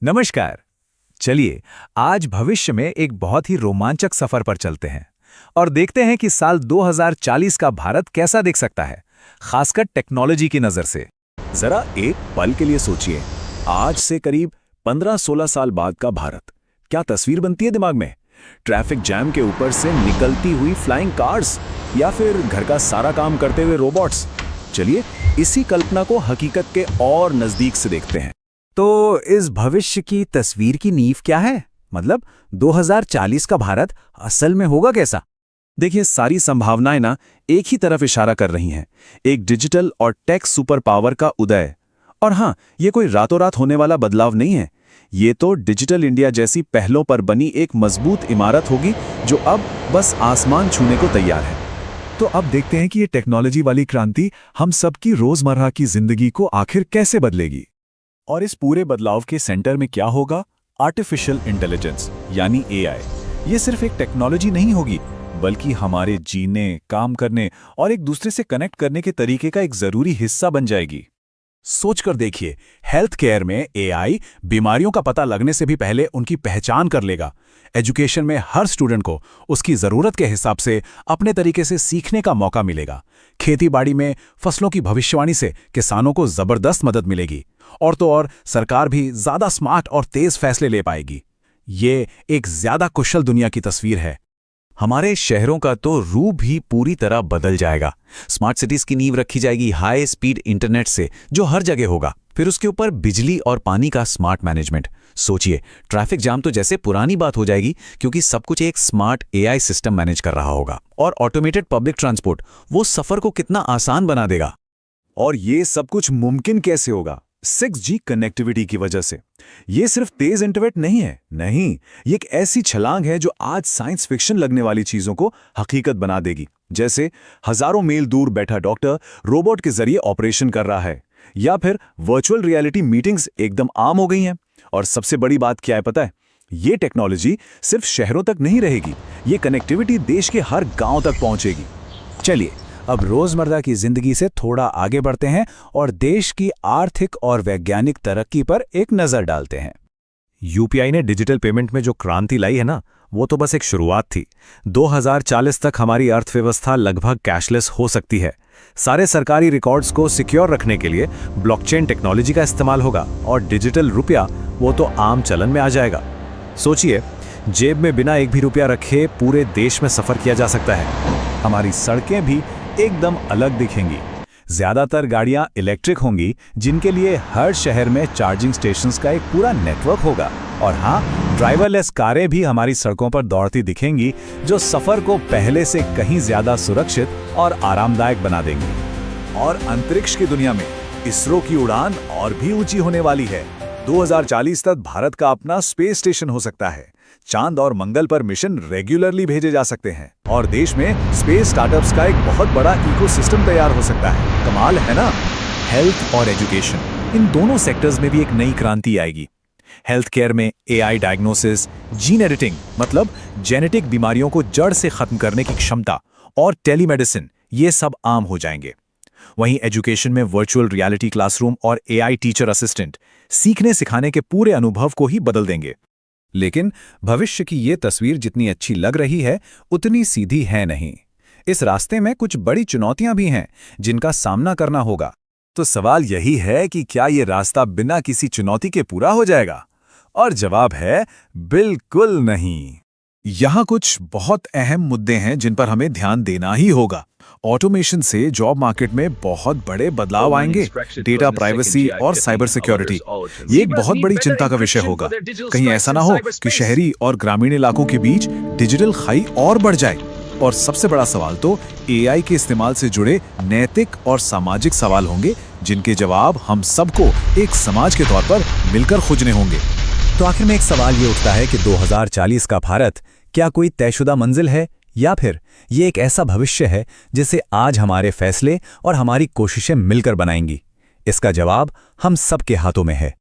नमस्कार। चलिए आज भविष्य में एक बहुत ही रोमांचक सफर पर चलते हैं और देखते हैं कि साल 2040 का भारत कैसा दिख सकता है, खासकर टेक्नोलॉजी की नजर से। जरा एक पल के लिए सोचिए, आज से करीब 15-16 साल बाद का भारत, क्या तस्वीर बनती है दिमाग में? ट्रैफिक जैम के ऊपर से निकलती हुई फ्लाइंग कार्स या फिर घर का सारा काम करते हुए रोबोट्स? चलिए इसी कल्पना को हकीकत के और नजदीक से देखते हैं। तो इस भविष्य की तस्वीर की नींव क्या है? मतलब 2040 का भारत असल में होगा कैसा? देखिए, सारी संभावनाएं ना एक ही तरफ इशारा कर रही हैं, एक डिजिटल और टेक सुपर पावर का उदय। और हाँ, ये कोई रातों रात होने वाला बदलाव नहीं है। ये तो डिजिटल इंडिया जैसी पहलों पर बनी एक मजबूत इमारत होगी जो अब बस आसमान छूने को तैयार है। तो अब देखते हैं कि ये टेक्नोलॉजी वाली क्रांति हम सबकी रोजमर्रा की जिंदगी को आखिर कैसे बदलेगी। और इस पूरे बदलाव के सेंटर में क्या होगा? आर्टिफिशियल इंटेलिजेंस यानी एआई। ये सिर्फ एक टेक्नोलॉजी नहीं होगी, बल्कि हमारे जीने, काम करने और एक दूसरे से कनेक्ट करने के तरीके का एक जरूरी हिस्सा बन जाएगी। सोचकर देखिए, हेल्थ केयर में एआई बीमारियों का पता लगने से भी पहले उनकी पहचान कर लेगा। एजुकेशन में हर स्टूडेंट को उसकी जरूरत के हिसाब से अपने तरीके से सीखने का मौका मिलेगा। खेतीबाड़ी में फसलों की भविष्यवाणी से किसानों को जबरदस्त मदद मिलेगी। और तो और सरकार भी ज्यादा स्मार्ट और तेज फैसले ले पाएगी। ये एक ज्यादा कुशल दुनिया की तस्वीर है। हमारे शहरों का तो रूप भी पूरी तरह बदल जाएगा। स्मार्ट सिटीज की नींव रखी जाएगी हाई स्पीड इंटरनेट से, जो हर जगह होगा। फिर उसके ऊपर बिजली और पानी का स्मार्ट मैनेजमेंट। सोचिए, ट्रैफिक जाम तो जैसे पुरानी बात हो जाएगी, क्योंकि सब कुछ एक स्मार्ट एआई सिस्टम मैनेज कर रहा होगा। और ऑटोमेटेड पब्लिक ट्रांसपोर्ट वो सफर को कितना आसान बना देगा। और ये सब कुछ मुमकिन कैसे होगा? 6G कनेक्टिविटी की वजह से। ये सिर्फ तेज इंटरनेट नहीं है, नहीं, ये एक ऐसी छलांग है जो आज साइंस फिक्शन लगने वाली चीजों को हकीकत बना देगी। जैसे हजारों मील दूर बैठा डॉक्टर रोबोट के जरिए ऑपरेशन कर रहा है, या फिर वर्चुअल रियलिटी मीटिंग्स एकदम आम हो गई हैं। और सबसे बड़ी बात क्या है पता है? ये टेक्नोलॉजी सिर्फ शहरों तक नहीं रहेगी, ये कनेक्टिविटी देश के हर गांव तक पहुंचेगी। चलिए अब रोजमर्रा की जिंदगी से थोड़ा आगे बढ़ते हैं और देश की आर्थिक और वैज्ञानिक तरक्की पर एक नजर डालते हैं। यूपीआई ने डिजिटल पेमेंट में जो क्रांति लाई है ना, वो तो बस एक शुरुआत थी। 2040 तक हमारी अर्थव्यवस्था लगभग कैशलेस हो सकती है। सारे सरकारी रिकॉर्ड्स को सिक्योर रखने के लिए ब्लॉकचेन टेक्नोलॉजी का इस्तेमाल होगा और डिजिटल रुपया वो तो आम चलन में आ जाएगा। सोचिए, जेब में बिना एक भी रुपया रखे पूरे देश में सफर किया जा सकता है। हमारी सड़कें भी एकदम अलग दिखेंगी। ज्यादातर गाड़ियां इलेक्ट्रिक होंगी, जिनके लिए हर शहर में चार्जिंग स्टेशंस का एक पूरा नेटवर्क होगा। और हाँ, ड्राइवरलेस कारें भी हमारी सड़कों पर दौड़ती दिखेंगी, जो सफर को पहले से कहीं ज्यादा सुरक्षित और आरामदायक बना देंगी। और अंतरिक्ष की दुनिया में इसरो की उड़ान और भी ऊंची होने वाली है। 2040 तक भारत का अपना स्पेस स्टेशन हो सकता है। चांद और मंगल पर मिशन रेगुलरली भेजे जा सकते हैं और देश में स्पेस स्टार्टअप्स का एक बहुत बड़ा इकोसिस्टम तैयार हो सकता है। कमाल है ना? हेल्थ और एजुकेशन, इन दोनों सेक्टर्स में भी एक नई क्रांति आएगी। हेल्थ केयर में एआई डायग्नोसिस, जीन एडिटिंग मतलब जेनेटिक बीमारियों को जड़ से खत्म करने की क्षमता, और टेलीमेडिसिन, ये सब आम हो जाएंगे। वहीं एजुकेशन में वर्चुअल रियलिटी क्लासरूम और एआई टीचर असिस्टेंट सीखने सिखाने के पूरे अनुभव को ही बदल देंगे। लेकिन भविष्य की ये तस्वीर जितनी अच्छी लग रही है, उतनी सीधी है नहीं। इस रास्ते में कुछ बड़ी चुनौतियां भी हैं, जिनका सामना करना होगा। तो सवाल यही है कि क्या ये रास्ता बिना किसी चुनौती के पूरा हो जाएगा? और जवाब है बिल्कुल नहीं। यहाँ कुछ बहुत अहम मुद्दे हैं जिन पर हमें ध्यान देना ही होगा। ऑटोमेशन से जॉब मार्केट में बहुत बड़े बदलाव आएंगे। डेटा प्राइवेसी और साइबर सिक्योरिटी ये एक बहुत बड़ी चिंता का विषय होगा। कहीं ऐसा ना हो कि शहरी और ग्रामीण इलाकों के बीच डिजिटल खाई और बढ़ जाए। और सबसे बड़ा सवाल तो एआई के इस्तेमाल से जुड़े नैतिक और सामाजिक सवाल होंगे, जिनके जवाब हम सबको एक समाज के तौर पर मिलकर खोजने होंगे। तो आखिर में एक सवाल ये उठता है कि 2040 का भारत क्या कोई तयशुदा मंजिल है, या फिर ये एक ऐसा भविष्य है जिसे आज हमारे फैसले और हमारी कोशिशें मिलकर बनाएंगी? इसका जवाब हम सबके हाथों में है।